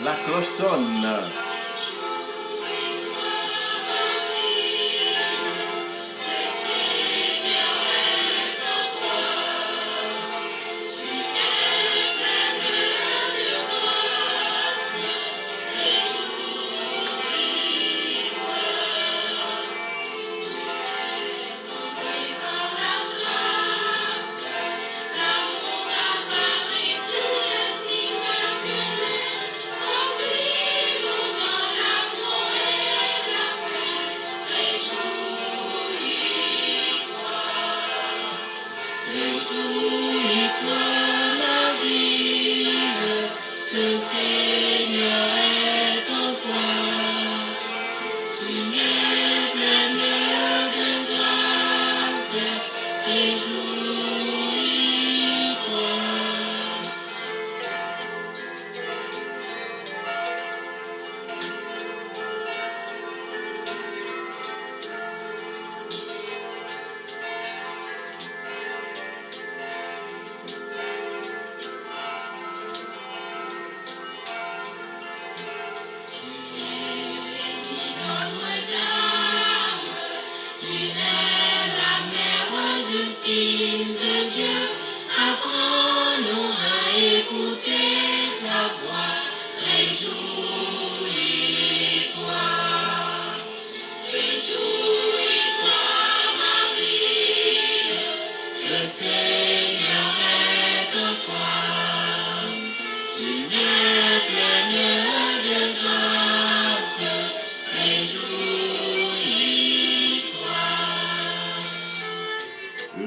La cloche sonne.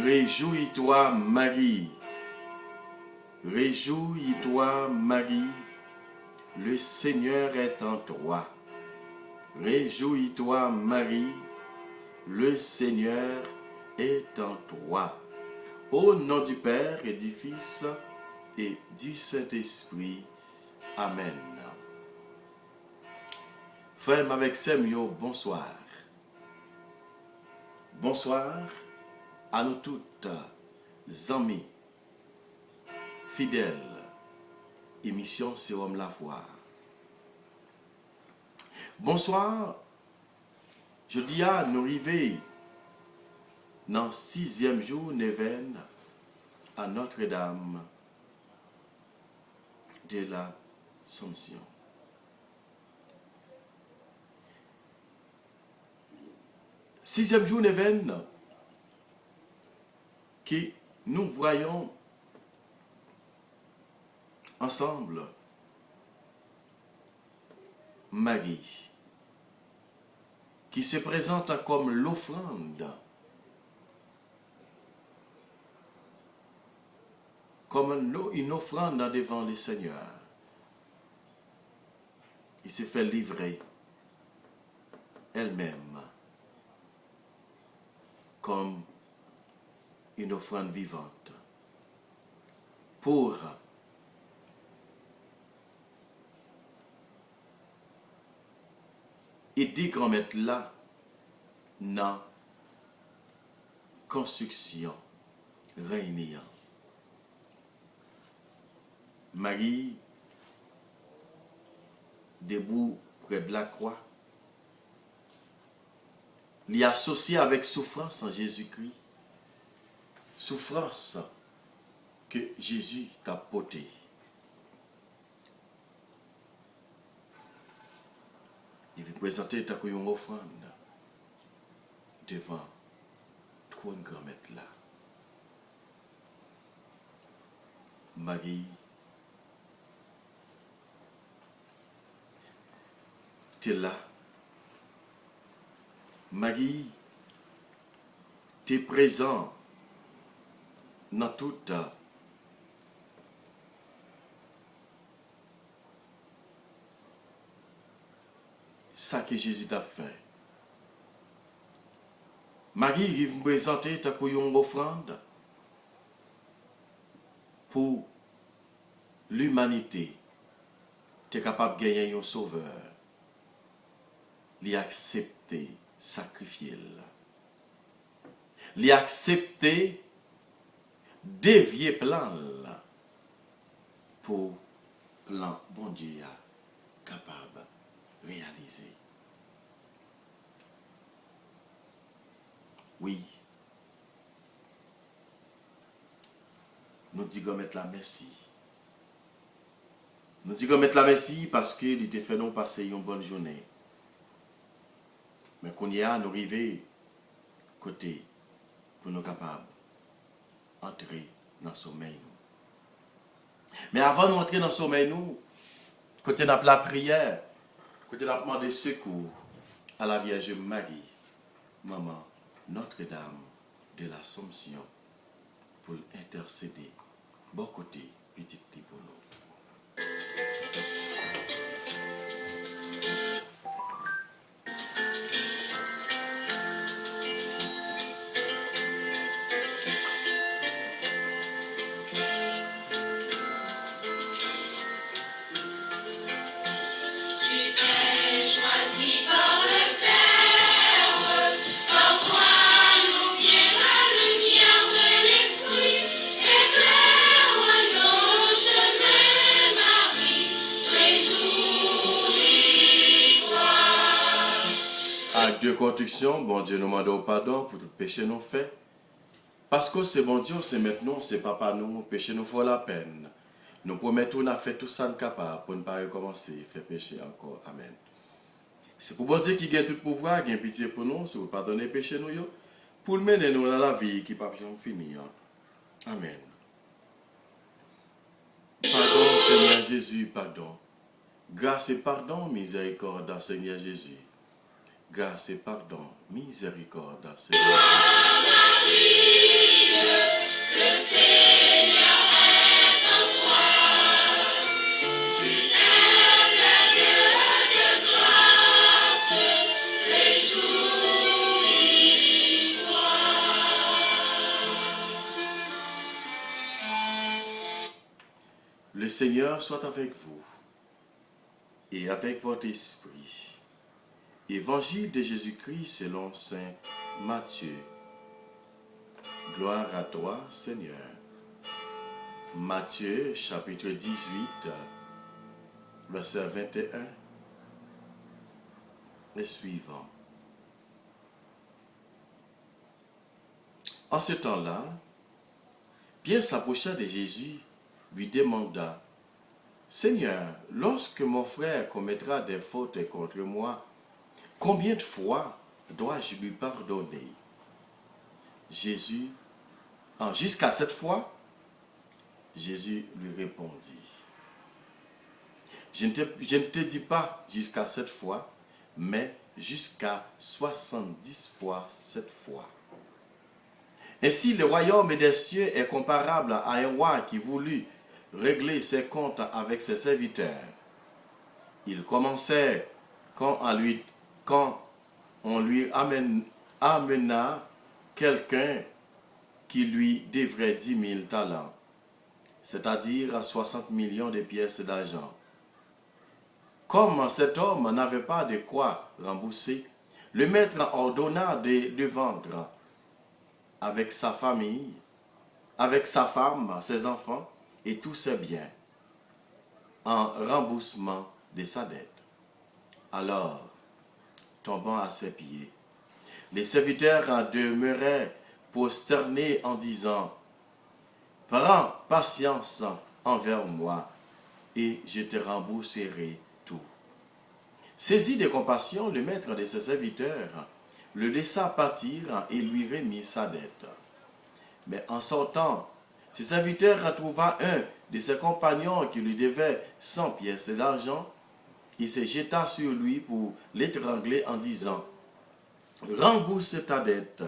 Réjouis-toi, Marie. Réjouis-toi, Marie. Le Seigneur est en toi. Réjouis-toi, Marie. Le Seigneur est en toi. Au nom du Père et du Fils et du Saint-Esprit. Amen. Frère avec Samuel, bonsoir. Bonsoir à nous toutes, amis, fidèles, émission Sérum la foi. Bonsoir, je dis à nous arriver dans le 6e jour neuvaine à Notre-Dame de l'Assomption. Sixième jour neuvaine que nous voyons ensemble Marie, qui se présente comme l'offrande, comme une offrande devant le Seigneur. Il s'est fait livrer elle-même comme une offrande vivante pour aider qu'on mette là dans construction réunion. Marie debout près de la croix, l'y associé avec souffrance en Jésus-Christ, souffrance que Jésus t'a portée. Il veut présenter ta une offrande devant trône grand maître là. Marie, tu es là. Marie, tu es présent dans toute ça que Jésus t'a fait. Marie, il veut présenter ta une offrande pour l'humanité. Tu es capable de gagner un sauveur. L'y accepter, sacrifier. L'y accepter, dévier plan pour plan bon Dieu. capable de réaliser. Oui, nous disons mettre la merci. Nous disons mettre la merci parce qu'il était fait nous passer une bonne journée. Mais qu'on y a, nous arrivons côté pour nous capables d'entrer dans le sommeil. Mais avant de entrer dans le sommeil, nous, côté de la prière, côté de la demande de secours à la Vierge Marie, Maman Notre-Dame de l'Assomption, pour intercéder, bon côté, petite pour nous. De construction, bon Dieu nous demande pardon pour tout péché nous fait. Parce que c'est bon Dieu, c'est maintenant, c'est papa nous, péché nous faut la peine. Nous promettons qu'on a fait tout ça capable pour ne pas recommencer, faire péché encore. Amen. C'est pour bon Dieu qui gagne tout pouvoir, qui a pitié pour nous, c'est pour pardonner péché nous, pour le mener nous dans la vie qui ne peut pas finir. Amen. Pardon, Seigneur Jésus, pardon. Grâce et pardon, miséricorde, Seigneur Jésus. Grâce et pardon, miséricorde, Seigneur Jésus. Le Seigneur est en toi. Tu es pleine de grâce, réjouis-toi. Le Seigneur soit avec vous et avec votre esprit. Évangile de Jésus-Christ selon saint Matthieu. Gloire à toi, Seigneur. Matthieu, chapitre 18, verset 21 et suivant. En ce temps-là, Pierre s'approcha de Jésus, lui demanda, « Seigneur, lorsque mon frère commettra des fautes contre moi, combien de fois dois-je lui pardonner? » Jésus, jusqu'à 7 fois, Jésus lui répondit, je ne te dis pas jusqu'à 7 fois, mais jusqu'à 70 fois 7 fois. Ainsi, le royaume des cieux est comparable à un roi qui voulut régler ses comptes avec ses serviteurs. Il commençait quand on lui amena quelqu'un qui lui devrait 10 000 talents, c'est-à-dire 60 millions de pièces d'argent. Comme cet homme n'avait pas de quoi rembourser, le maître ordonna de vendre avec sa famille, avec sa femme, ses enfants et tous ses biens, en remboursement de sa dette. Alors, tombant à ses pieds, les serviteurs demeuraient prosternés en disant, « Prends patience envers moi, et je te rembourserai tout. » Saisi de compassion, le maître de ses serviteurs le laissa partir et lui remit sa dette. Mais en sortant, ses serviteurs trouva un de ses compagnons qui lui devait 100 pièces d'argent. Il se jeta sur lui pour l'étrangler en disant, « Rembourse ta dette. »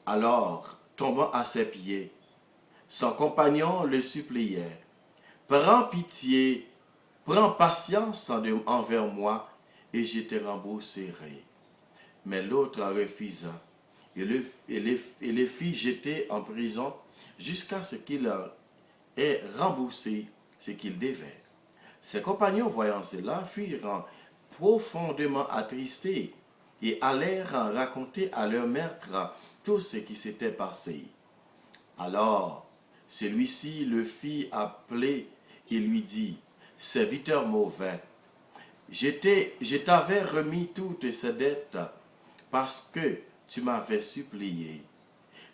Alors, tombant à ses pieds, son compagnon le suppliait, « Prends pitié, prends patience envers moi, et je te rembourserai. » Mais l'autre refusa, et le fit jeter en prison jusqu'à ce qu'il ait remboursé ce qu'il devait. Ses compagnons, voyant cela, furent profondément attristés et allèrent raconter à leur maître tout ce qui s'était passé. Alors, celui-ci le fit appeler et lui dit, serviteur mauvais, je t'avais remis toutes ces dettes parce que tu m'avais supplié.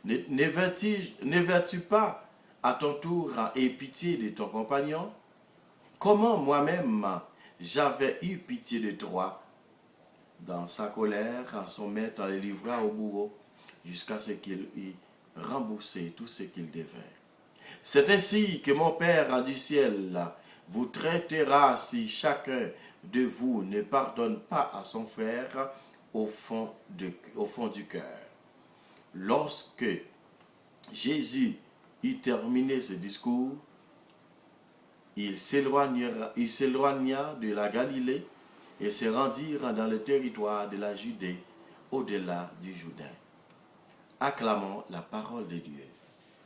Ne vas-tu pas à ton tour ayer pitié de ton compagnon? Comment moi-même j'avais eu pitié de toi? Dans sa colère, son maître le livra au bourreau jusqu'à ce qu'il eût remboursé tout ce qu'il devait. C'est ainsi que mon Père du ciel vous traitera si chacun de vous ne pardonne pas à son frère au fond du cœur. Lorsque Jésus eut terminé ce discours, il s'éloigna de la Galilée et se rendirent dans le territoire de la Judée, au-delà du Jourdain. Acclamons la parole de Dieu.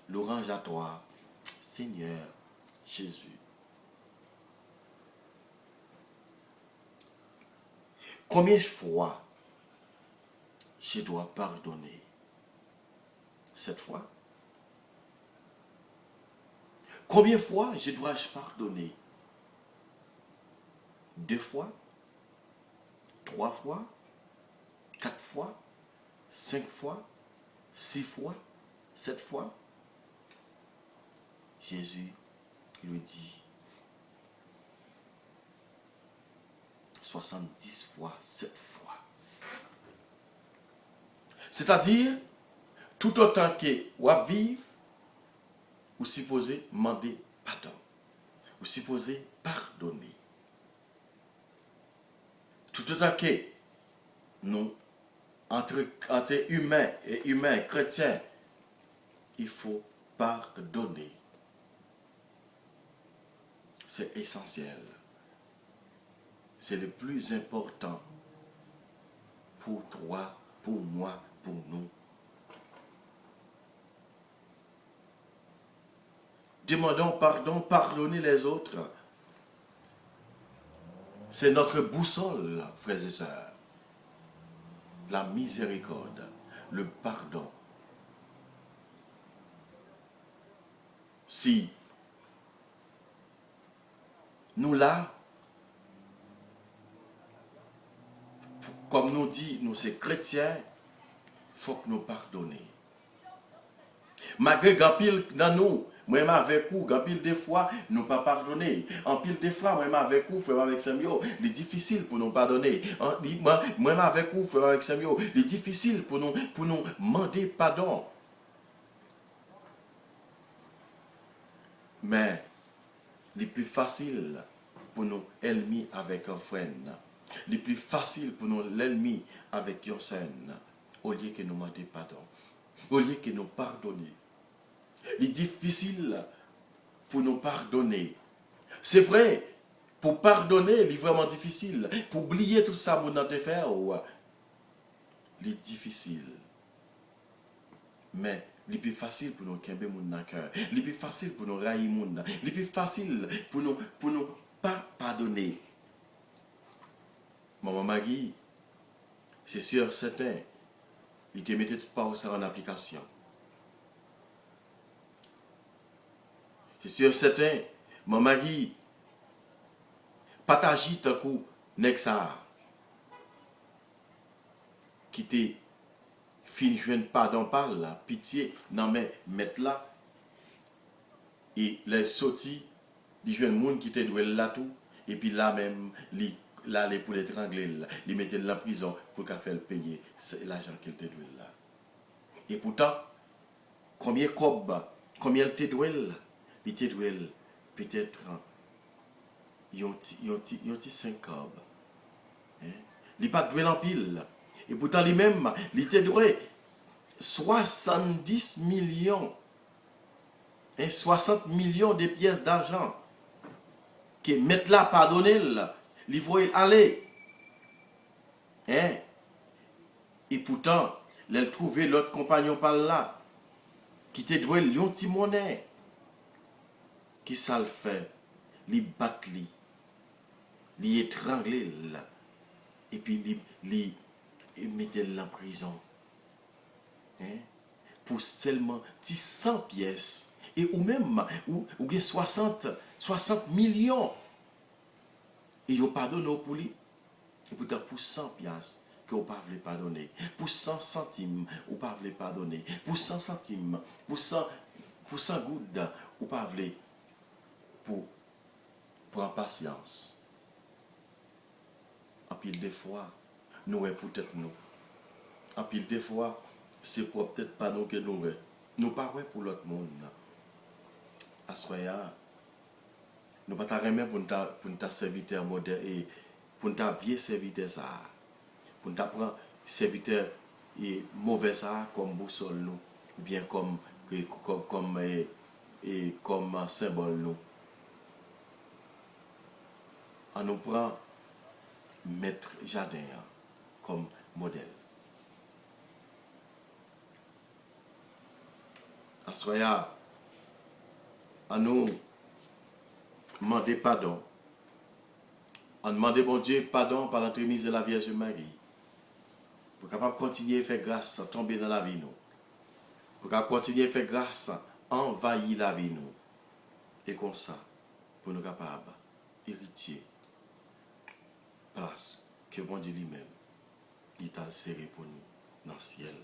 Louange à toi, Seigneur Jésus. Combien de fois je dois pardonner? 7 fois? Combien de fois je dois pardonner? 2 fois? 3 fois? 4 fois? 5 fois? 6 fois? 7 fois? Jésus lui dit 70 fois, 7 fois. C'est-à-dire, tout autant que vous vivez, vous supposez demander pardon. Vous supposez pardonner. Tout autant que nous, entre humains et humains, chrétiens, il faut pardonner. C'est essentiel. C'est le plus important pour toi, pour moi, pour nous. Demandons pardon, pardonnez les autres. C'est notre boussole, frères et sœurs. La miséricorde, le pardon. Si nous là, comme nous dit, nous sommes chrétiens, il faut que nous pardonnions. Malgré qu'en pile dans nous, moi avec vous, en pile des fois, nous pas pardonner. En pile des fois, moi avec vous, frère avec Samuel, il est difficile pour nous pardonner. Moi avec vous, frère avec Samuel, il est difficile pour nous demander pardon. Mais, il est plus facile pour nous ennemis avec un frère. Il est plus facile pour nous l'ennemi avec une scène, au lieu que nous demander pardon, au lieu que nous pardonner. Il est difficile pour nous pardonner. C'est vrai, pour pardonner, il est vraiment difficile. Pour oublier tout ça, mon faire, il est difficile. Mais il est plus facile pour nous kembe moun dans cœur. Il est plus facile pour nous railler moun. Il est plus facile pour nous pas pardonner. Maman Maggie, c'est sûr, certain, il te mettait tout pas ça en application. C'est sûr, certain, maman Maggie, partager tant coup, Nexa, qui te fin joindre pardon par la pitié, non mais mettre là, et les sorties, les jeunes monde qui te doué là tout, et puis là même, là les pour l'étrangler, les mettre dans la prison pour qu'elle fasse payer l'argent qu'elle te doué là. Et pourtant, combien elle te doué là, il te doué peut-être yon ti 5 cob. Il pas doué en pile. Et pourtant lui-même, il te doué 70 millions. 60 millions de pièces d'argent. Que mettre là, pardonner, il voit aller. Et pourtant, elle trouvé l'autre compagnon par là, qui te doué un petit monnaie. Qui ça le fait? Il bat li. Il étrangle là. Et puis il mettait en prison. pour seulement 100 pièces. Et ou même, ou 60 millions. Et vous pardonnez pour lui. Et pourtant, pour 100 pièces, que vous ne pouvez pas pardonner. Pour 100 centimes, vous ne pouvez pas pardonner. Pour 100 centimes, pour 100 gouttes, vous ne pouvez pour prendre patience. En pile des fois, nous est peut-être nous. En pile des fois, c'est peut-être pas nous que nous est. Nous pas pour l'autre monde. À ce moment-là, nous ne pouvons pas pour notre serviteur moderne et pour notre vieux serviteur ça. Pour nous prendre serviteur et mauvais ça comme boussole nous ou bien comme symbole nous. On nous prend maître jardin comme modèle. En soya, on nous demander pardon. On demande bon Dieu pardon par l'entremise de la Vierge Marie. Pour capable continuer à faire grâce, tomber dans la vie nous. Pour capable continuer à faire grâce, envahir la vie nous. Et comme ça, pour nous capables héritier place que bon Dieu lui-même, il t'a serré pour nous dans le ciel.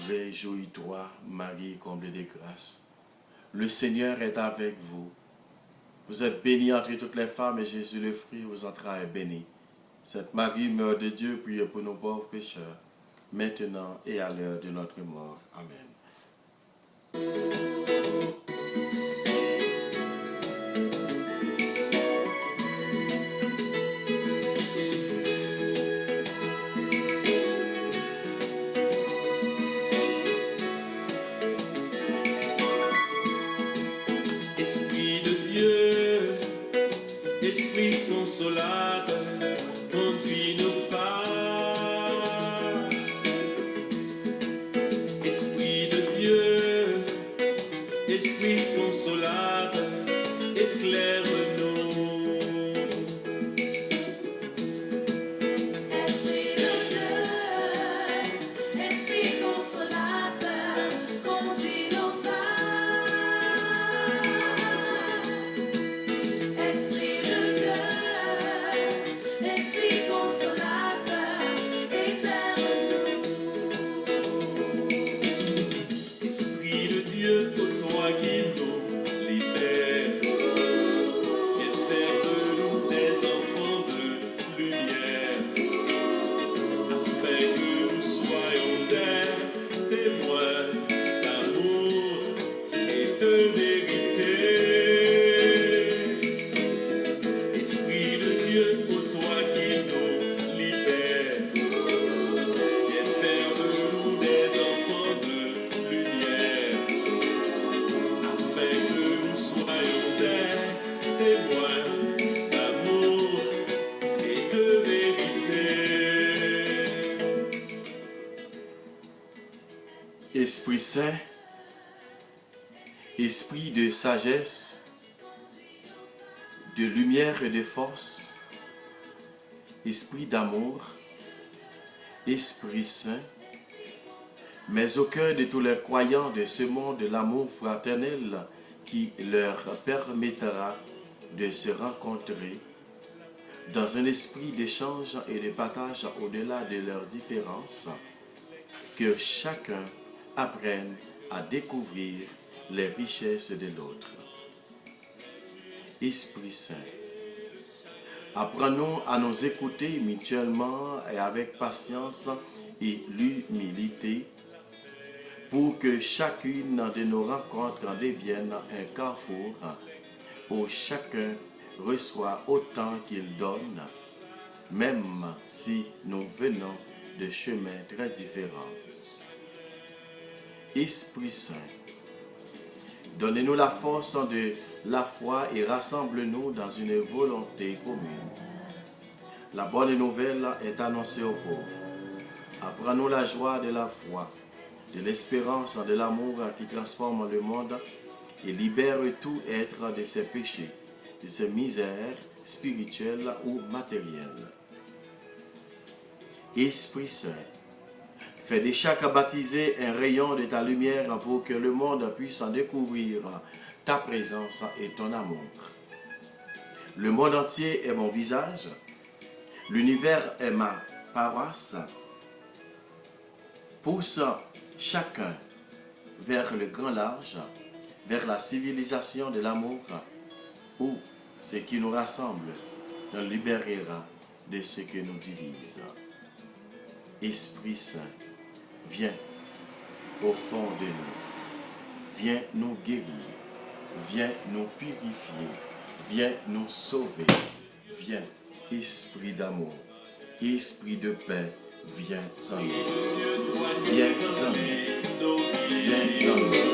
Réjouis-toi, Marie, comblée de grâce. Le Seigneur est avec vous. Vous êtes bénie entre toutes les femmes et Jésus, le fruit de vos entrailles, est béni. Sainte Marie, Mère de Dieu, priez pour nos pauvres pécheurs, maintenant et à l'heure de notre mort. Amen. Esprit de Dieu, Esprit consolateur, conduis nos pas. Esprit de Dieu, Esprit consolateur, éclaire-nous. Esprit de Dieu, Esprit consolateur, conduis nos pas. Esprit de Dieu, Esprit consolateur, éclaire-nous. Esprit de Dieu, ô toi qui nous libères, viens faire de nous des enfants de lumière, afin que nous soyons des témoins d'amour et de vérité. Esprit de Dieu, ô toi qui nous libères, viens faire de nous des enfants de lumière, afin que nous soyons des témoins d'amour et de vérité. Esprit Saint, esprit de sagesse, de lumière et de force, esprit d'amour, Esprit Saint, mais au cœur de tous les croyants de ce monde, l'amour fraternel qui leur permettra de se rencontrer dans un esprit d'échange et de partage au-delà de leurs différences, que chacun apprenne à découvrir les richesses de l'autre. Esprit Saint, apprenons à nous écouter mutuellement et avec patience et l'humilité pour que chacune de nos rencontres devienne un carrefour où chacun reçoit autant qu'il donne, même si nous venons de chemins très différents. Esprit Saint, donnez-nous la force de la foi et rassemble-nous dans une volonté commune. La bonne nouvelle est annoncée aux pauvres. Apprenons la joie de la foi de l'espérance, de l'amour qui transforme le monde et libère tout être de ses péchés, de ses misères spirituelles ou matérielles. Esprit Saint, fais de chaque baptisé un rayon de ta lumière pour que le monde puisse en découvrir ta présence et ton amour. Le monde entier est mon visage, l'univers est ma paroisse. Pousse chacun vers le grand large, vers la civilisation de l'amour, où ce qui nous rassemble nous libérera de ce qui nous divise. Esprit Saint, viens au fond de nous, viens nous guérir, viens nous purifier, viens nous sauver, viens, Esprit d'amour, Esprit de paix, viens en nous, viens en nous, viens en nous.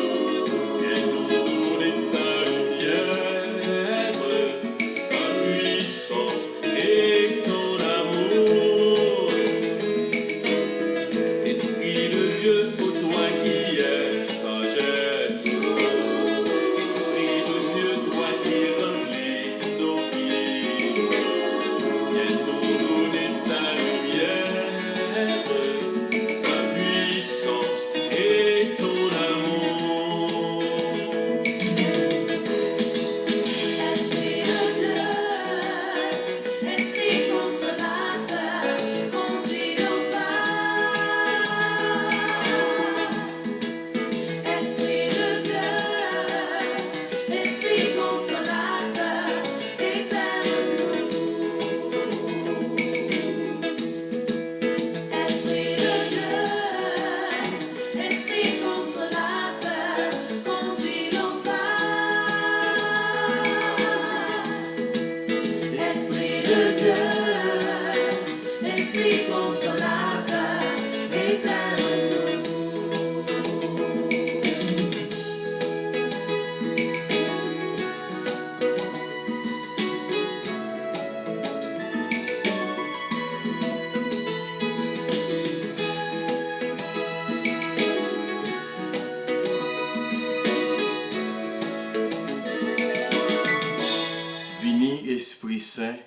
Esprit Saint,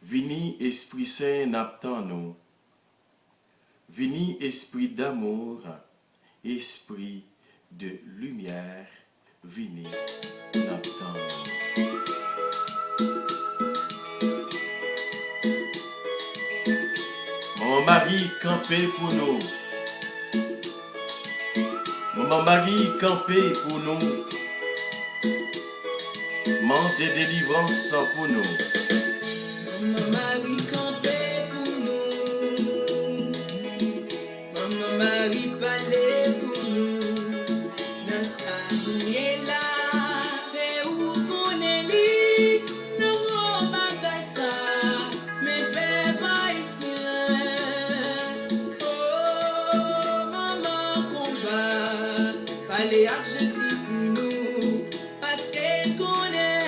vini Esprit Saint n'attend nous, vini Esprit d'amour, Esprit de lumière, vini n'attend nous. Mon mari campé pour nous, mon mari campé pour nous. Monde de délivrance pour nous. Maman Marie campait pour nous. Maman Marie parlait pour nous. Dans sa nuit là, c'est où qu'on est lit. Nous on va faire ça, mais fais pas ici. Oh, maman combat, parlez à Jésus pour nous. Parce qu'elle connaît.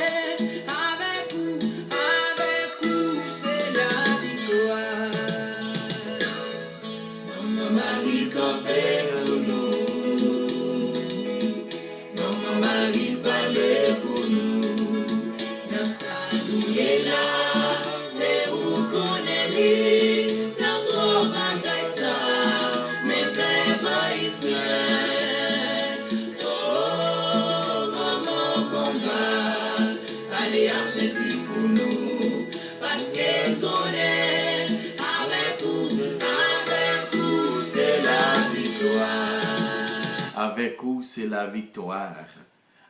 Jésus pour nous, parce qu'elle connaît, avec vous, c'est la victoire. Avec vous, c'est la victoire.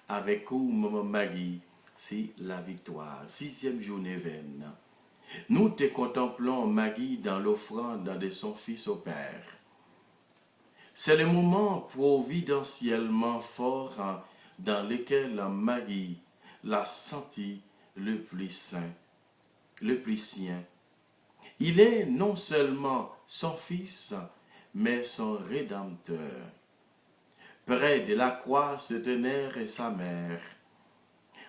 Avec vous, Maman Marie, c'est la victoire. 6e journée vaine. Nous te contemplons, Marie, dans l'offrande de son Fils au Père. C'est le moment providentiellement fort dans lequel Marie l'a senti le plus saint, le plus sien. Il est non seulement son Fils, mais son Rédempteur. Près de la croix se tenaient sa mère.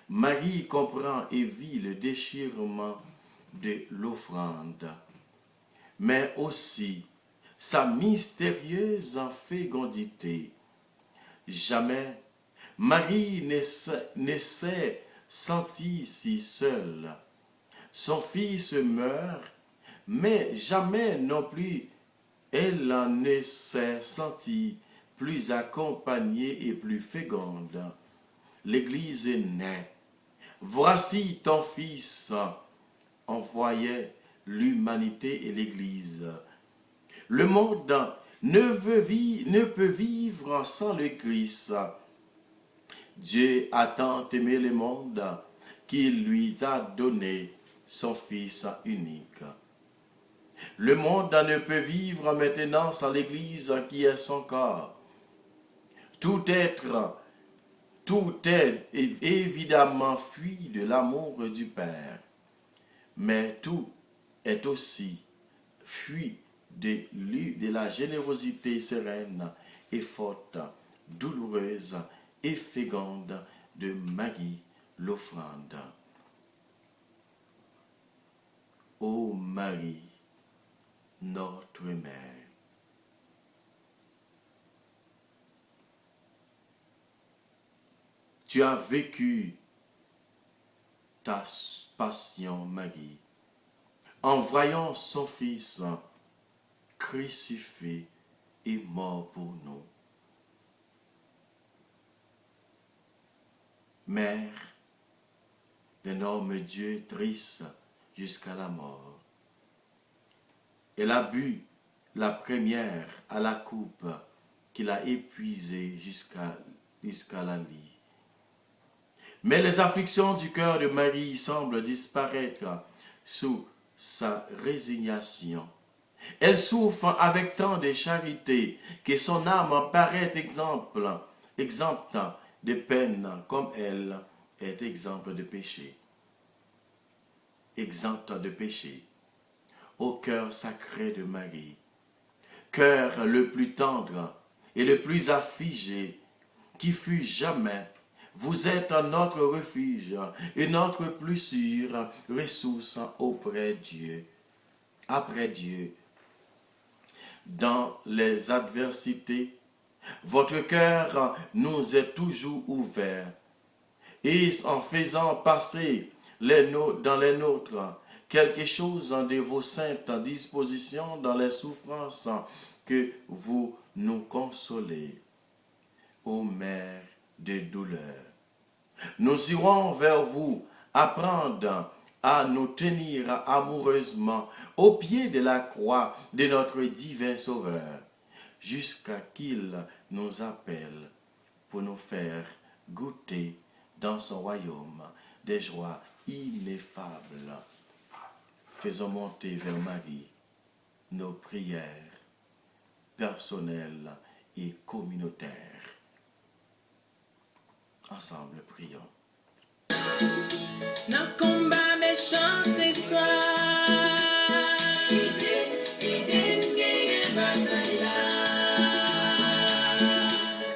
Marie comprend et vit le déchirement de l'offrande, mais aussi sa mystérieuse fécondité. Jamais Marie ne s'est sentie si seule. Son fils meurt, mais jamais non plus elle ne s'est sentie plus accompagnée et plus féconde. L'Église est née. Voici ton Fils envoyait l'humanité et l'Église. Le monde ne peut vivre sans le Christ. Dieu a tant aimé le monde qu'il lui a donné son Fils unique. Le monde ne peut vivre maintenant sans l'Église qui est son corps. Tout est évidemment fruit de l'amour du Père, mais tout est aussi fruit de la générosité sereine et forte, douloureuse et féconde de Marie l'offrande. Ô Marie, notre mère, tu as vécu ta passion, Marie, en voyant son Fils crucifié et mort pour nous. Mère d'énorme Dieu triste jusqu'à la mort. Elle a bu la première à la coupe qu'il a épuisée jusqu'à la lie. Mais les afflictions du cœur de Marie semblent disparaître sous sa résignation. Elle souffre avec tant de charité que son âme paraît exempte de peine comme elle est exempte de péché. Exempte de péché. Ô cœur sacré de Marie, cœur le plus tendre et le plus affligé qui fut jamais, vous êtes notre refuge et notre plus sûre ressource auprès de Dieu. Après Dieu, dans les adversités, votre cœur nous est toujours ouvert et en faisant passer dans les nôtres quelque chose de vos saintes dispositions dans les souffrances que vous nous consolez. Ô Mère de douleur, nous irons vers vous apprendre à nous tenir amoureusement au pied de la croix de notre divin Sauveur, jusqu'à qu'il nous appelle pour nous faire goûter dans son royaume des joies ineffables. Faisons monter vers Marie nos prières personnelles et communautaires. Ensemble, prions. Dans le combat méchant des soirs, Eden gagne bataille là.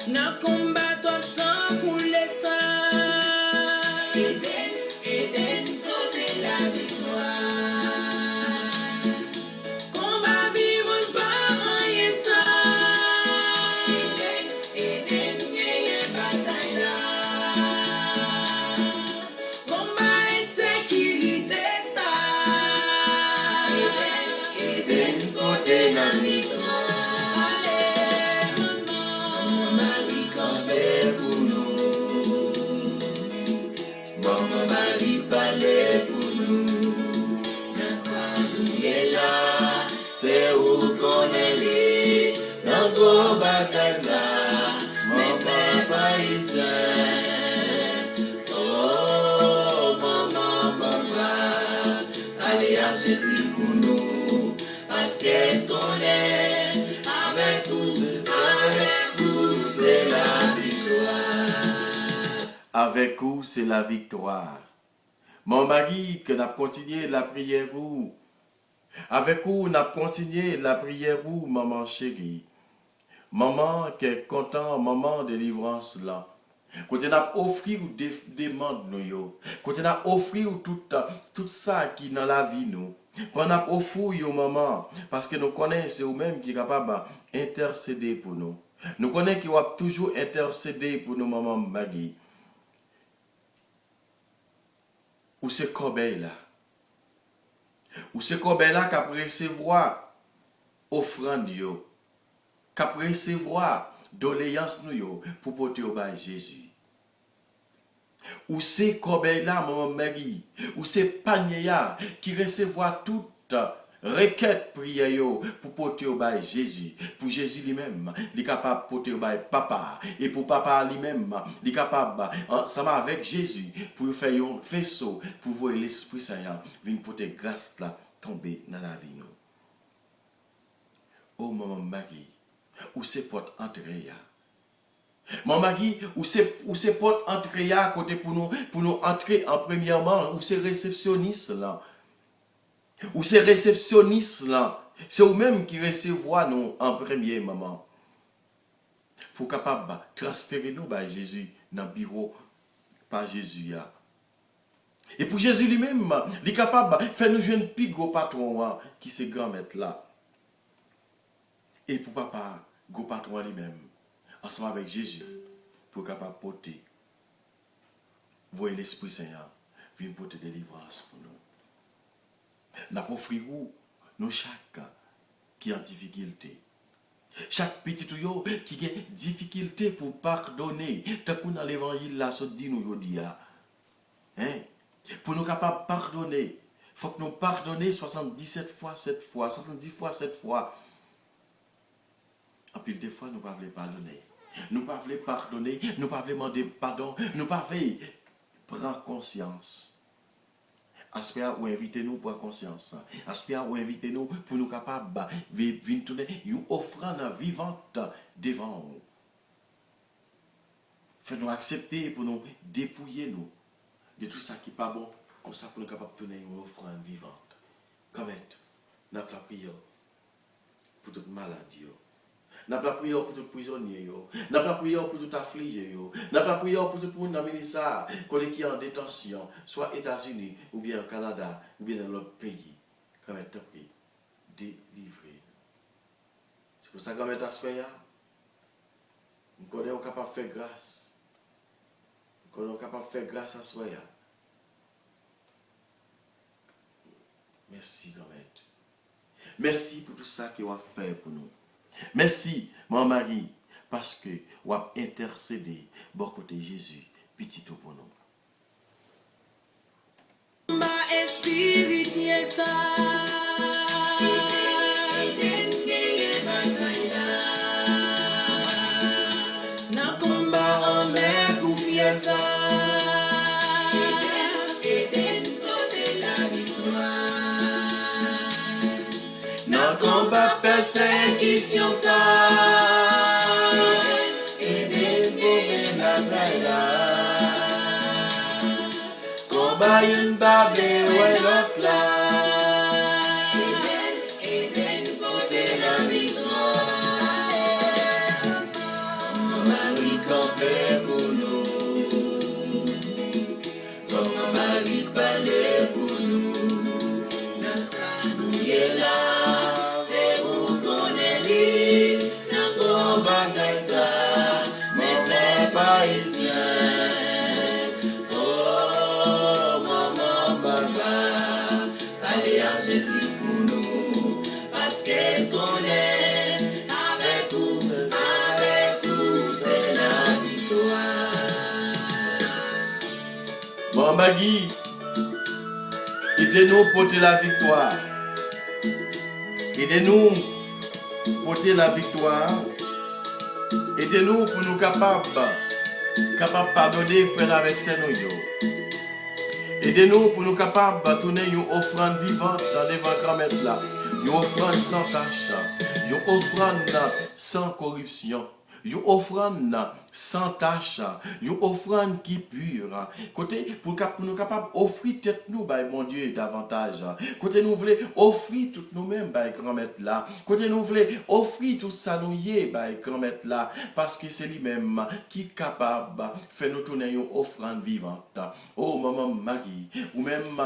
Dans le combat toi sang pour les soirs, Eden côté la victoire. Combat vivre pas rien ça, Eden gagne bataille là. C'est où qu'on est lié, dans gros bataille là, mon papa ici. Oh, maman, papa, allez à Jésus pour nous, parce qu'elle connaît, avec vous c'est la victoire. Avec vous c'est la victoire. Mon mari, que n'a continué la prière vous. Avec vous, on a continué la prière vous, maman chérie. Maman qui est content, maman de délivrance là. Quand on a offert ou des demandes nous yo, quand on a offert ou tout ça qui dans la vie nous, quand on a offert yo maman, parce que nous connaissons vous-même qui est capable d'intercéder pour nous. Nous connaissons qui va toujours intercéder pour nous maman Maggie. Ou c'est corbeille là. Ou c'est corbeille là qui a recevoir offrande yo, qui a recevoir doléance nous yo pour porter au bas Jésus. Ou c'est corbeille là maman Marie, ou c'est panier là qui recevoir toute requête prière yo pour porter au bas Jésus. Pour Jésus lui-même, il est capable de porter au bas papa, et pour papa lui-même, il est capable ensemble avec Jésus pour faire un vaisseau pour voir l'Esprit Saint venir porter grâce là tomber dans la vie nous. Oh maman Marie, où c'est porte entrée ya. Maman Marie, où c'est porte entrée ya côté pour nous entrer en premièrement, où c'est réceptionniste là. Où c'est réceptionniste là. C'est vous-même qui recevoir nous en premier maman. Pour capable transférer nous par Jésus dans le bureau par Jésus ya. Et pour Jésus lui-même, il est capable de faire nous jouer un plus gros patron qui c'est grand maître là. Et pour papa, gros patron lui-même, ensemble avec Jésus, pour capable de porter, voyez l'Esprit Saint, vient porter délivrance pour nous. Nous avons offert nous chaque qui a difficulté. Chaque petit tuyau qui a difficulté pour pardonner. Tant qu'on a l'évangile là, ça dit nous dit hein? Pour nous capables de pardonner, il faut que nous pardonnions 77 fois 7 fois, 70 fois 7 fois. En pile des fois, nous ne pouvons pas pardonner. Nous ne pouvons pas pardonner, nous ne pouvons pas demander pardon, nous ne pouvons pas prendre conscience. Aspect ou invitez-nous pour conscience. Aspect ou invitez-nous pour nous capables de venir tourner une offrande vivante devant nous. Faites-nous accepter pour nous dépouiller nous de tout ça qui n'est pas bon, comme ça pour nous capables de tourner une offrande vivante. Comme nous avons la prière pour toute maladie. Nous avons la prière pour tout prisonnier. Nous avons la prière pour tout affligé. Nous avons la prière pour tout le monde dans le ministère qui est en détention, soit aux États-Unis, ou bien au Canada, ou bien dans l'autre pays. Comme nous avons pris, délivré. C'est pour ça que nous avons fait nous sommes capables de faire grâce. Nous sommes capables de faire grâce à soi. Merci, grand maître. Merci pour tout ça que vous avez fait pour nous. Merci, mon mari, parce que vous avez intercédé beaucoup de Jésus, petit tout pour nous. Ma espirituel na combat en mer confiance Dans combat persécution ça Eden bobe na braïla combat une babe ouais l'autre là Eden côté la victoire Marie campé pour nous comme Marie parlait pour nous nous est là oh maman papa allez à Jésus pour nous parce que qu'on est avec vous c'est la victoire. Mon Magui, aidez-nous porter la victoire. Aidez-nous porter la victoire. Aidez-nous pour nous capables de pardonner frère avec ses nous. Aidez-nous pour nous capables de tourner une offrande vivante dans l'évangile maître là. Une offrande sans tâche, une offrande sans corruption, une offrande sans tache, une offrande qui pure. Côté pour nous capables offrir tête nous by mon Dieu davantage. Côté nous voulons offrir tout nous-mêmes by grand-mère là. Côté nous voulons offrir tout ça nous y est by grand-mère là parce que c'est lui-même qui est capable de faire nous tourner une offrande vivante. Oh maman Marie, ou même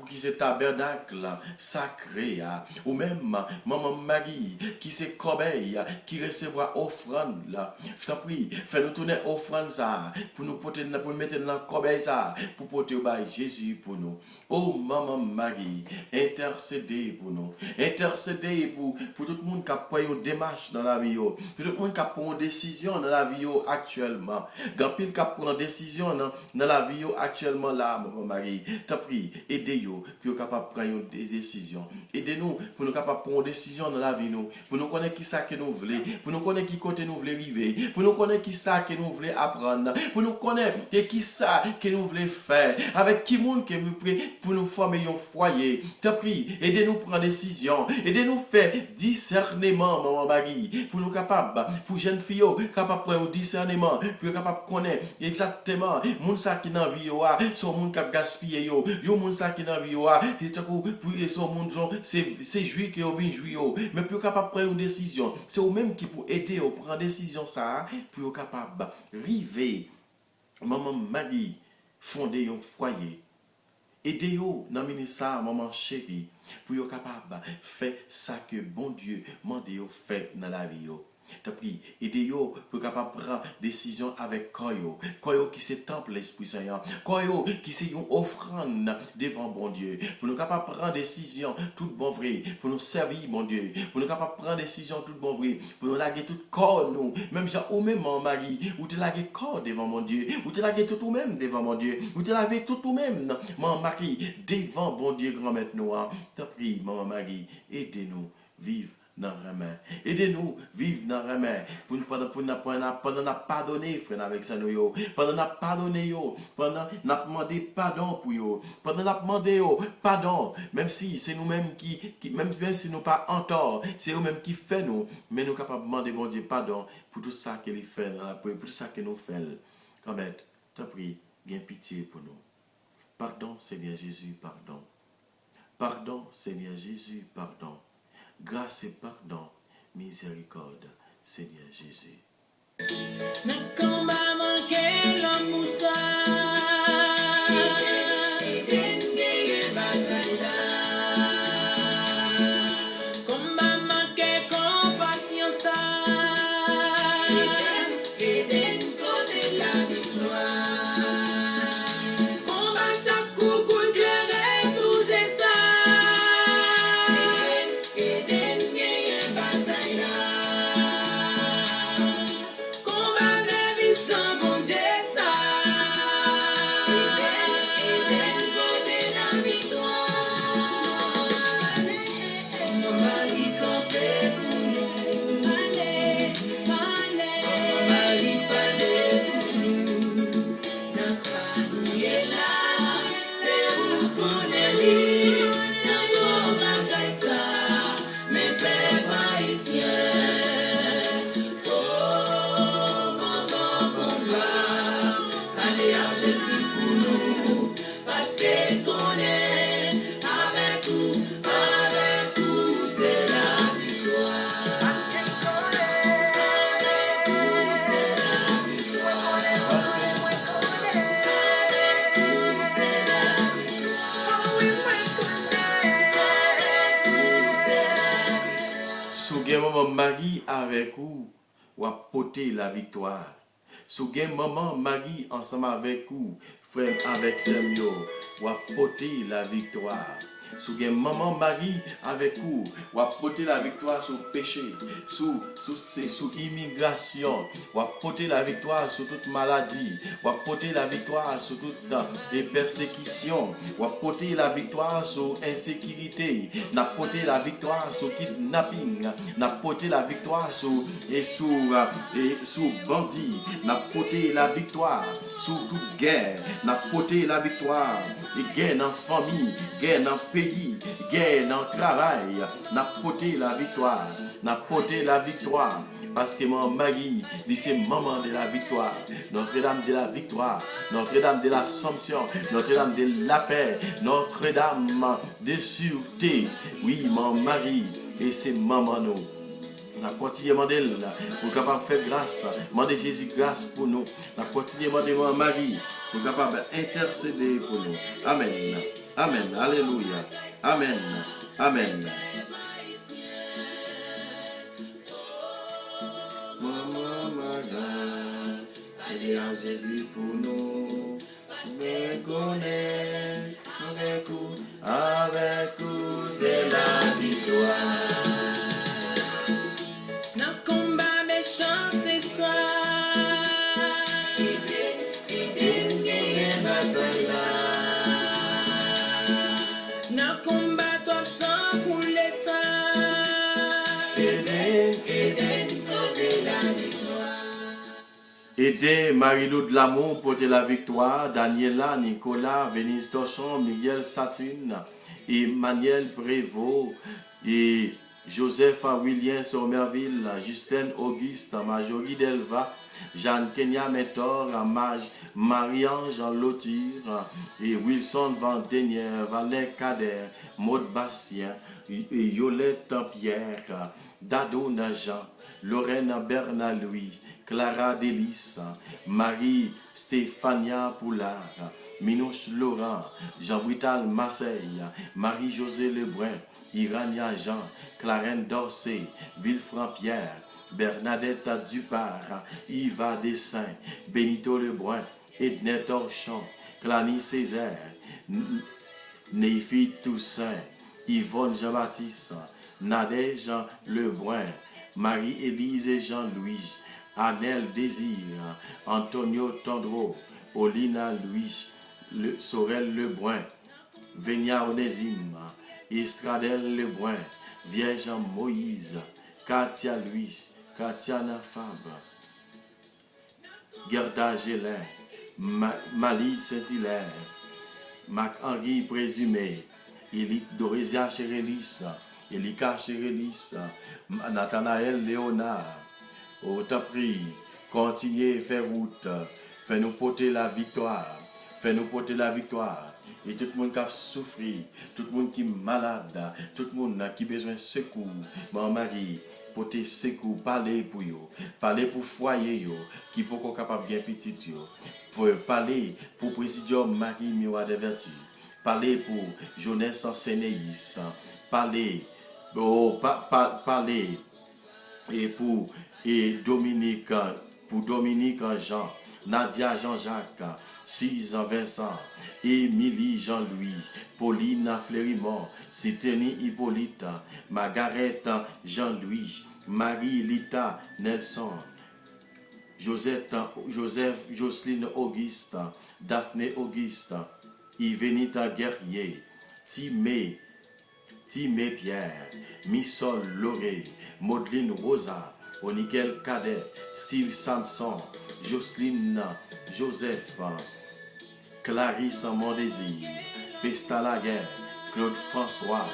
qui c'est tabernacle sacré, ou même maman Marie qui c'est corbeille qui recevra offrande là. Je t'en prie, fais-nous tourner offrande ça pour nous porter pour mettre dans la corbeille ça pour porter au bail Jésus pour nous. Oh maman Marie, intercédez pour nous. Intercédez pour tout le monde qui a pris une démarche dans la vie, pour tout le monde qui a pris une décision dans la vie actuellement. Quand pile qui a pris une décision dans la vie actuellement là, maman Marie, t'as pris, aidez-nous pour nous capable prendre des décisions. Aidez-nous pour nous capable prendre une décision dans la vie nous, pour nous connaître qui ça que nous voulons, pour nous connaître qui côté nous voulons vivre, pour nous connaître qui ça que nous voulons apprendre, pour nous connaître qui ça que nous voulons faire, avec qui monde que nous prêt pour nous former un foyer. T'as pris, aidez-nous prendre décision, aidez-nous faire discernement, maman Marie, pour nous capables, pour jeunes filles, capables de prendre discernement, pour capable connaître exactement moun ça qui dans vie son monde qui a gaspillé yo moun ça qui dans vie et tout pour son monde c'est jouir que vient jouir mais pour capable prendre une décision c'est eux même qui pour aider au prendre décision ça pour capable river maman Marie fonder un foyer aider yo dans ministère maman chérie pour yo capable faire ça que bon Dieu mande yo fait dans la vie yo. T'as pris, aidez-yo pour capable prendre décision avec Koyo. Koyo qui c'est temple l'Esprit Saint. Koyo qui c'est une offrande devant bon Dieu. Pour nous capable prendre décision tout bon vrai. Pour nous servir bon Dieu. Pour nous capable prendre décision tout bon vrai. Pour nous laguer tout corps nous. Même genre ou même en Marie. Ou te laguer corps devant mon Dieu. Ou te laguer tout ou même devant mon Dieu. Ou te laver tout ou même mon Marie devant bon Dieu grand maître noir. T'as pris, maman Marie, aidez-nous vivre dans la main. Aidez-nous vivre dans la main. Pour nous pardonner, frère, avec ça, nous, pendant nous pardonner, pendant nous demander pardon pour eux, pendant nous demander pardon, même si c'est nous-mêmes même si nous pas en tort, c'est eux-mêmes qui fait nous, mais nous sommes capables de demander, bon Dieu, pardon pour tout ça qu'il fait dans la prière, pour tout ça que nous faisons. Quand même, t'as pris, bien pitié pour nous. Pardon, Seigneur Jésus, pardon. Pardon, Seigneur Jésus, pardon. Grâce et pardon, miséricorde, Seigneur Jésus. Quand m'a manqué l'amour, Maman Marie avec vous, ou a porter la victoire. Sous maman Marie ensemble avec vous, frère avec Samuel, ou a porter la victoire. Sous maman Marie avec vous, ou a porter la victoire sur le péché, sous immigration, ou a porter la victoire sur toute maladie, ou a porter la victoire sur toute persécution, ou a porter la victoire sur insécurité, n'a porter la victoire sur kidnapping, n'a porter la victoire sur bandit, n'a porter la victoire sur toute guerre, n'a porter la victoire, et guerre dans la famille, guerre dans pays, guerre dans le travail, n'a porté la victoire, n'a porté la victoire. Parce que mon mari, c'est maman de la victoire, Notre-Dame de la victoire, Notre-Dame de l'Assomption, Notre-Dame de la paix, Notre-Dame de sûreté. Oui, mon mari, et c'est maman nous. On a continué à demander pour capable faire grâce, demander Jésus grâce pour nous. On a continué à demander mon mari pour capable intercéder pour nous. Amen. Amen. Alléluia. Amen. Amen. Maman, madame, il a Jésus pour nous. On connaît avec vous, c'est la victoire. Dans le combat méchant ce soir, dans le combat toi sang pour les Aider Marie-Lou de l'amour pour la victoire, Daniela, Nicolas, Venise Torchon, Miguel Saturne, Emmanuel Prévost, et Joseph William Somerville, Justin Auguste, Marjorie Delva, Jeanne Kenya Mentor, Marie-Ange Lotir, et Wilson Vandenière, Valère Kader, Maud Bastien, et Yolette Pierre, Dado Najan, Lorraine Bernard Louis, Clara Délice, Marie Stéphania Poulard, Minouche Laurent, Jean-Brital Marseille, Marie-Josée Lebrun, Irania Jean, Clarence Dorsey, Villefranc Pierre, Bernadette Dupart, Yva Dessin, Benito Lebrun, Ednet Torchon, Clany Césaire, Néfi Toussaint, Yvonne Jean-Baptiste, Nadège Lebrun, Marie-Élise et Jean-Louis, Anel Désir, Antonio Tandro, Olina Louis, Sorel Lebrun, Vénia Onésime, Estradel Lebrun, Vierge Moïse, Katia Louis, Katiana Fabre, Gerda Gélin, Mali Saint-Hilaire, Marc-Henri Présumé, Élite Dorésia Chérélis, Elika Chérélis, Nathanaël Léonard. Oh, t'as pris, continuez, faire route, fais-nous porter la victoire, fais-nous porter la victoire. Et tout le monde qui a souffert, tout le monde qui est malade, tout le monde qui a besoin de secours, mon mari, porter secours, parler pour eux, parler pour foyer, qui peut être capable de petit, parler pour présidium Marie Miroir des Vertus, parler pour jeunesse en Sénéis, parler, parler et pour Dominique Jean, Nadia Jean-Jacques, Susan Vincent, Émilie Jean-Louis, Pauline Fleurimont, Siténie Hippolyte, Margaret Jean-Louis, Marie Lita Nelson, Joseph Jocelyne Auguste, Daphné Auguste, Yvenita Guerrier, Timé Pierre, Missol Loré, Maudeline Rosa, Onikel Cadet, Steve Samson, Jocelyne Joseph, Clarisse Mondésir, Festa Laguerre, Claude François,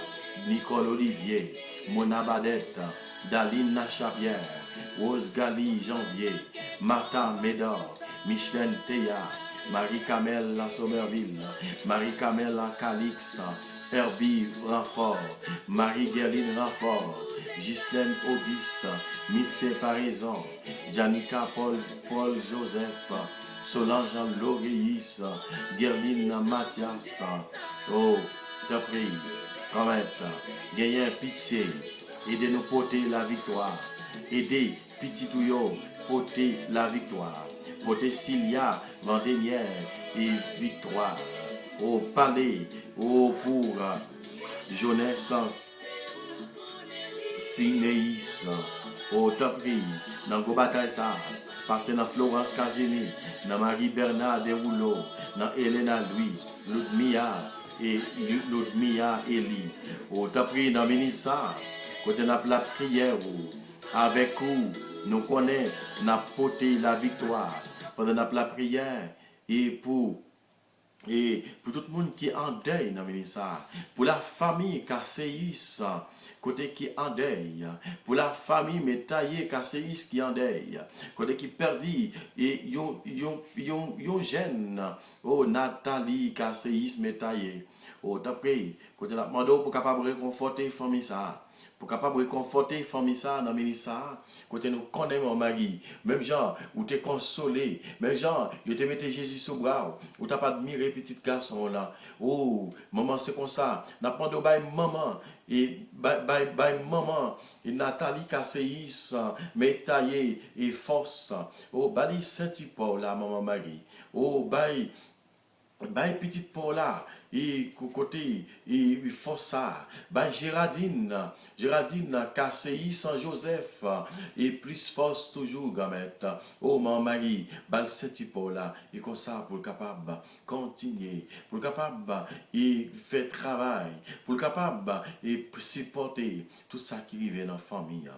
Nicole Olivier, Mona Badette, Daline Nachabière, Rose Gali Janvier, Martha Médor, Micheline Théa, Marie-Camelle La Somerville, Marie-Camelle La Calix, Herbie Renfort, Marie-Guerline Renfort, Ghislaine Auguste, Mitse Parison, Janica Paul Joseph, Solange Lauréis, Guerline Mathias. Oh, t'as pris, promette, gagnez pitié, aidez-nous porter la victoire, aidez petit touyo porter la victoire, porter Cilia Vendénière et victoire. Au palais, au pour jeunesse Sinéis, au tapri, dans le bataille ça, passé dans Florence Casini, dans Marie Bernard Desrouleaux, dans Elena Louis, Ludmilla Eli, au tapri dans Minissa, côté n'a la prière, avec où nous connaissons, n'a porté la victoire, pendant la prière, et pour Et pour tout le monde qui est en deuil dans le ministère, pour la famille Casséis, côté qui est en deuil, pour la famille Métaillé Casséis qui est en deuil, côté qui perdit, et yon jeune, oh Nathalie Casséis Métaillé, oh d'après, côté la demande pour capable réconforter la famille ça. Pour capable réconforter la famille ça dans le ministère, côté nous connaissons mon mari, même genre, ou t'es consolé, même genre, tu te mets Jésus sous bras, ou t'as pas admiré petit garçon là. Oh, maman, c'est comme ça. N'a pas de bail maman, et bail maman, et Nathalie Casséis, Métaillé et force. Oh, bali Saint-Paul là, maman Marie. Oh, bail petite Paula et côté et force ça Gérardine KCI Saint Joseph et plus force toujours gamette oh mon mari Saint Paula et comme ça pour le capable continuer pour le capable et faire travail pour le capable et supporter tout ça qui vivait dans la famille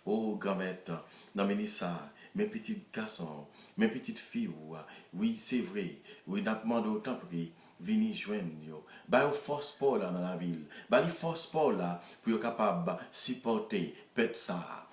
oh gamette dans ça mes petits garçons mes petites filles, oui, c'est vrai. Oui, n'a demandé autant prix. Vini joindre yo. Ba yo force pas là dans la ville. Ba li force pas là pour être capable supporter pète ça.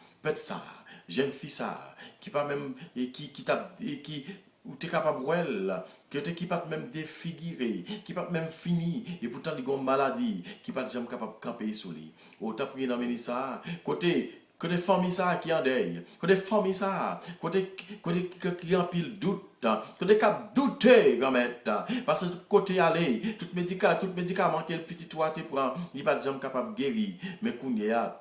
Jeune fille ça qui pas même et qui t'a et qui ou t'es capable là que t'es qui pas même défiguré, qui pas même fini et pourtant il a une maladie qui pas jamais capable camper sur lui. Ou t'as prié dans ça côté famille ça qui en deuil, côté famille ça, côté qui en pile doute, côté cap douter quand même, parce que côté aller, tout médicament que le petit toi te prend, il pas jamais capable guérir, mais kounya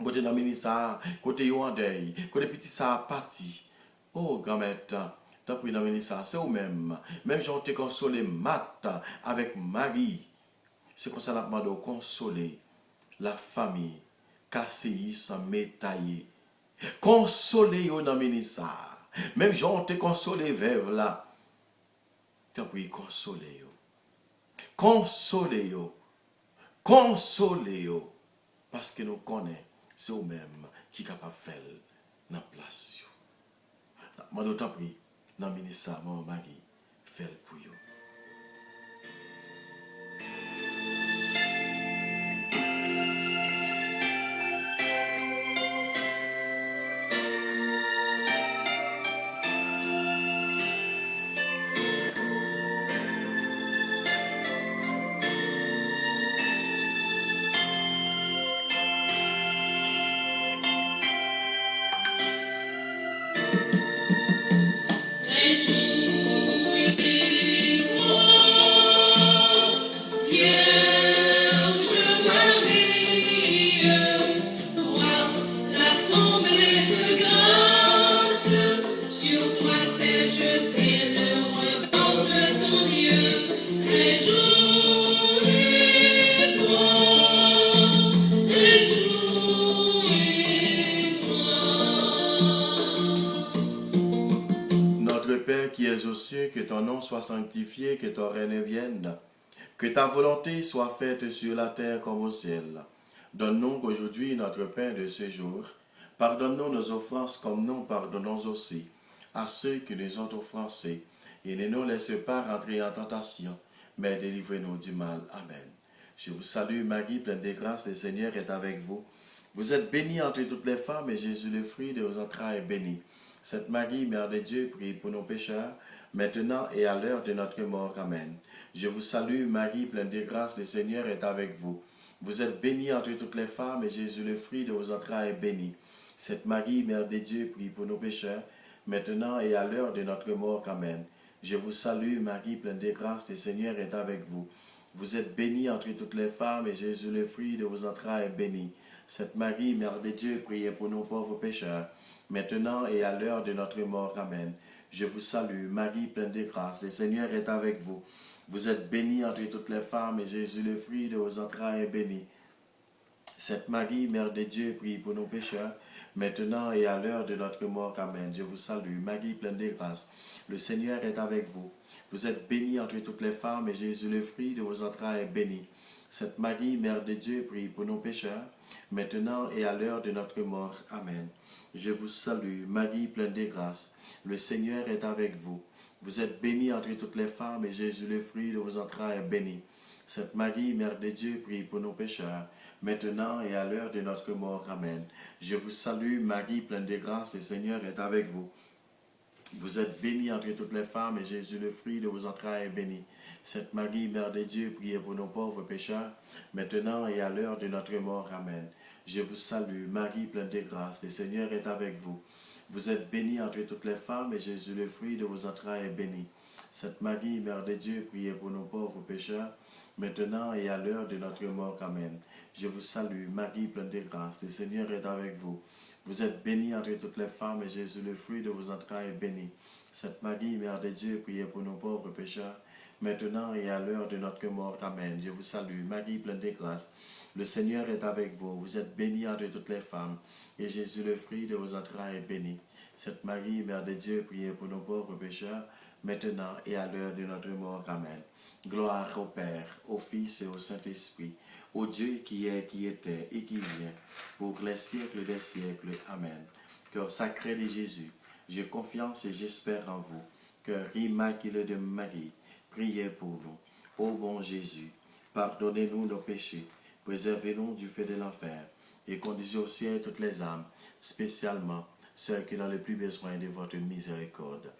côté dans ça, côté yo en deuil, côté petit ça parti. Oh grand-mère, t'as pris dans ça, c'est ou même j'en te consolé mat avec Marie. C'est comme ça la demande de consoler la famille. KCI sans métaillé. Consoler yo dans ministère. Même j'en te consolé veuve là. T'as pris consoler yo. Consoler yo. Consoler yo. Parce que nous connaissons, c'est eux-mêmes qui sont capables de faire dans la place. Moi, nous t'en prie, dans le ministère, mon mari, fait pour yo. Qui es aux cieux, que ton nom soit sanctifié, que ton règne vienne, que ta volonté soit faite sur la terre comme au ciel. Donne-nous aujourd'hui notre pain de ce jour. Pardonne-nous nos offenses comme nous pardonnons aussi à ceux qui nous ont offensés. Et ne nous laisse pas rentrer en tentation, mais délivrez-nous du mal. Amen. Je vous salue Marie, pleine de grâce, le Seigneur est avec vous. Vous êtes bénie entre toutes les femmes, et Jésus, le fruit de vos entrailles, est béni. Sainte Marie, Mère de Dieu, prie pour nos pécheurs, maintenant et à l'heure de notre mort. Amen. Je vous salue, Marie, pleine de grâce, le Seigneur est avec vous. Vous êtes bénie entre toutes les femmes, et Jésus, le fruit de vos entrailles, est béni. Sainte Marie, Mère de Dieu, prie pour nos pécheurs, maintenant et à l'heure de notre mort. Amen. Je vous salue, Marie, pleine de grâce, le Seigneur est avec vous. Vous êtes bénie entre toutes les femmes, et Jésus, le fruit de vos entrailles, est béni. Sainte Marie, Mère de Dieu, priez pour nos pauvres pécheurs, maintenant et à l'heure de notre mort. Amen. Je vous salue, Marie, pleine de grâce, le Seigneur est avec vous. Vous êtes bénie entre toutes les femmes, et Jésus, le fruit de vos entrailles, est béni. Sainte Marie, Mère de Dieu, prie pour nos pécheurs, maintenant et à l'heure de notre mort. Amen. Je vous salue, Marie, pleine de grâce, le Seigneur est avec vous. Vous êtes bénie entre toutes les femmes, et Jésus, le fruit de vos entrailles, est béni. Sainte Marie, Mère de Dieu, prie pour nos pécheurs, maintenant et à l'heure de notre mort. Amen. Je vous salue, Marie, pleine de grâce. Le Seigneur est avec vous. Vous êtes bénie entre toutes les femmes, et Jésus, le fruit de vos entrailles, est béni. Sainte Marie, Mère de Dieu, prie pour nos pécheurs, maintenant et à l'heure de notre mort. Amen. Je vous salue, Marie, pleine de grâce, le Seigneur est avec vous. Vous êtes bénie entre toutes les femmes, et Jésus, le fruit de vos entrailles, est béni. Sainte Marie, Mère de Dieu, priez pour nos pauvres pécheurs, maintenant et à l'heure de notre mort. Amen. Je vous salue, Marie, pleine de grâce, le Seigneur est avec vous. Vous êtes bénie entre toutes les femmes, et Jésus, le fruit de vos entrailles, est béni. Sainte Marie, Mère de Dieu, priez pour nos pauvres pécheurs, maintenant et à l'heure de notre mort. Amen. Je vous salue, Marie, pleine de grâce, le Seigneur est avec vous. Vous êtes bénie entre toutes les femmes, et Jésus, le fruit de vos entrailles, est béni. Sainte Marie, Mère de Dieu, priez pour nos pauvres pécheurs, maintenant et à l'heure de notre mort. Amen. Je vous salue, Marie, pleine de grâce. Le Seigneur est avec vous. Vous êtes bénie entre toutes les femmes, et Jésus, le fruit de vos entrailles, est béni. Sainte Marie, Mère de Dieu, priez pour nos pauvres pécheurs, maintenant et à l'heure de notre mort. Amen. Gloire au Père, au Fils et au Saint-Esprit, au Dieu qui est, qui était et qui vient, pour les siècles des siècles. Amen. Cœur sacré de Jésus, j'ai confiance et j'espère en vous. Cœur immaculé de Marie, priez pour nous. Ô bon Jésus, pardonnez-nous nos péchés, préservez-nous du feu de l'enfer, et conduisez au ciel toutes les âmes, spécialement ceux qui ont le plus besoin de votre miséricorde.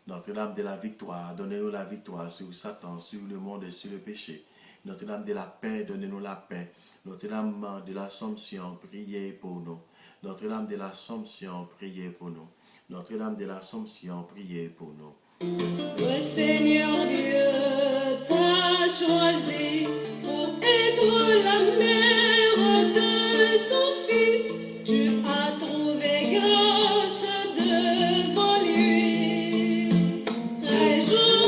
Notre-Dame de la victoire, donnez-nous la victoire sur Satan, sur le monde et sur le péché. Notre-Dame de la paix, donnez-nous la paix. Notre-Dame de l'Assomption, priez pour nous. Notre-Dame de l'Assomption, priez pour nous. Notre-Dame de l'Assomption, priez pour nous. Le Seigneur Dieu t'a choisi pour être la mère de son Fils. Tu as trouvé grâce devant lui. Réjouis-toi,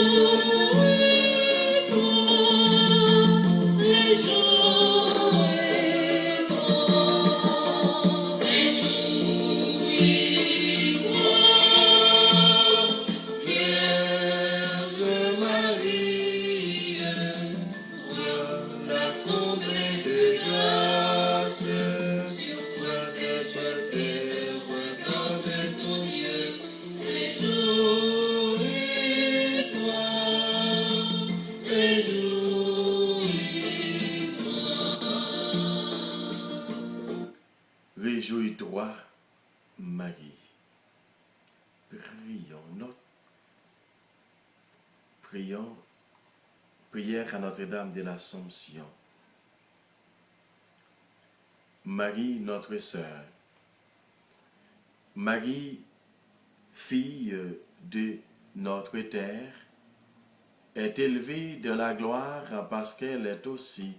réjouis-toi, réjouis-toi. Vierge Marie, voilà combien de grâce sur toi cette terre, regarde ton Dieu. Réjouis-toi, réjouis-toi. Réjouis-toi, Marie. Prions. Prière à Notre-Dame de l'Assomption. Marie, notre sœur. Marie, fille de notre terre, est élevée de la gloire parce qu'elle est aussi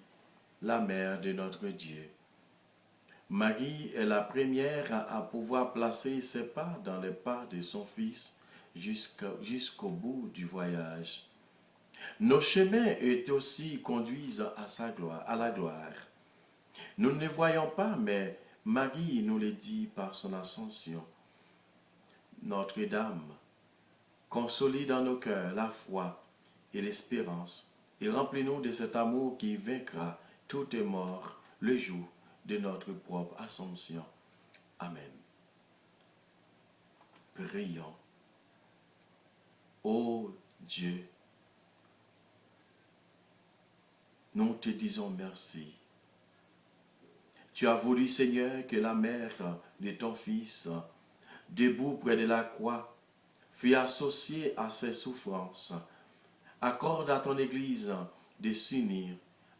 la mère de notre Dieu. Marie est la première à pouvoir placer ses pas dans les pas de son Fils jusqu'au bout du voyage. Nos chemins eux aussi conduisent à sa gloire, à la gloire. Nous ne les voyons pas, mais Marie nous le dit par son ascension. Notre-Dame, consolide dans nos cœurs la foi et l'espérance, et remplis-nous de cet amour qui vaincra toute mort le jour de notre propre assomption. Amen. Prions. Ô Dieu, nous te disons merci. Tu as voulu, Seigneur, que la mère de ton Fils, debout près de la croix, fût associée à ses souffrances. Accorde à ton Église de s'unir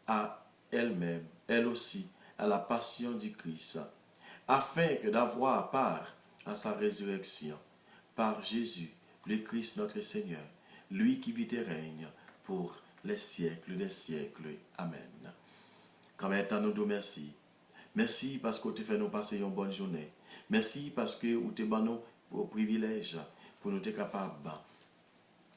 à elle-même, elle aussi, à la passion du Christ, afin que d'avoir part à sa résurrection, par Jésus, le Christ notre Seigneur, lui qui vit et règne pour les siècles des siècles. Amen. Quand maintenant nous te merci. Merci parce que tu fais nous passer une bonne journée. Merci parce que tu te donnes au privilège pour nous être capables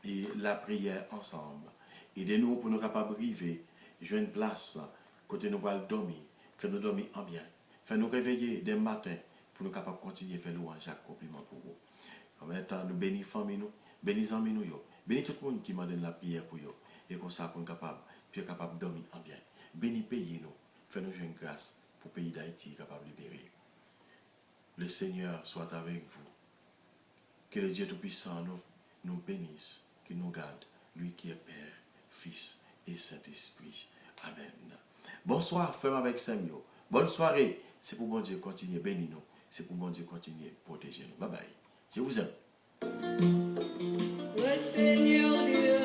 et la prière ensemble. Aidez-nous pour nous capables d'arriver, jouer une place, côté nous allons dormir, faire nous dormir en bien. Faire nous réveiller dès le matin pour nous capables de continuer à faire louange et compliment pour vous. En même temps, nous bénissons famille nous, bénissons amis nous, bénis tout le monde qui m'a donné la prière pour vous. Et comme ça, pour nous capables de dormir en bien. Bénis pays nous, fais nous jouer une grâce pour le pays d'Haïti capable de libérer. Le Seigneur soit avec vous. Que le Dieu Tout-Puissant nous bénisse. qui nous garde, lui qui est Père, Fils et Saint-Esprit. Amen. Bonsoir, frère avec Samuel. Bonne soirée. C'est pour bon Dieu continuer bénir nous. C'est pour bon Dieu continuer protéger nous. Bye bye. Je vous aime. Le Seigneur Dieu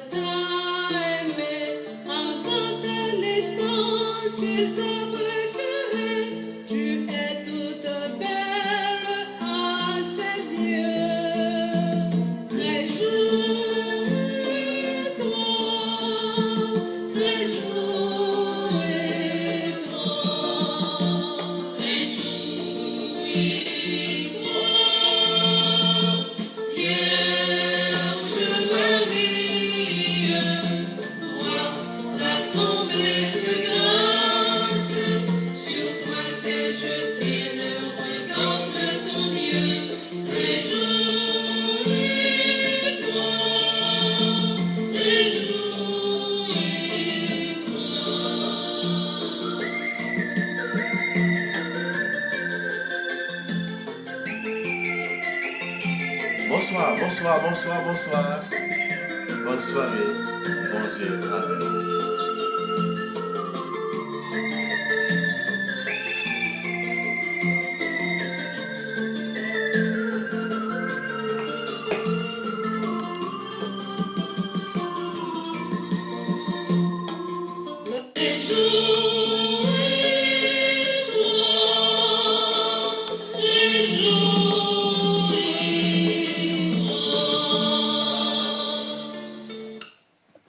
t'a aimé avant ta naissance, il t'a préféré. Tu es toute belle à ses yeux. Réjouis-toi, réjouis-toi, réjouis-toi. Vierge Marie, toi, la comblée de grâce, sur toi s'est jeté le regard de ton Dieu. Réjouis-toi, réjouis-toi. Bonsoir, bonsoir, bonsoir, bonsoir. Bonne soirée. Bon Dieu avec vous.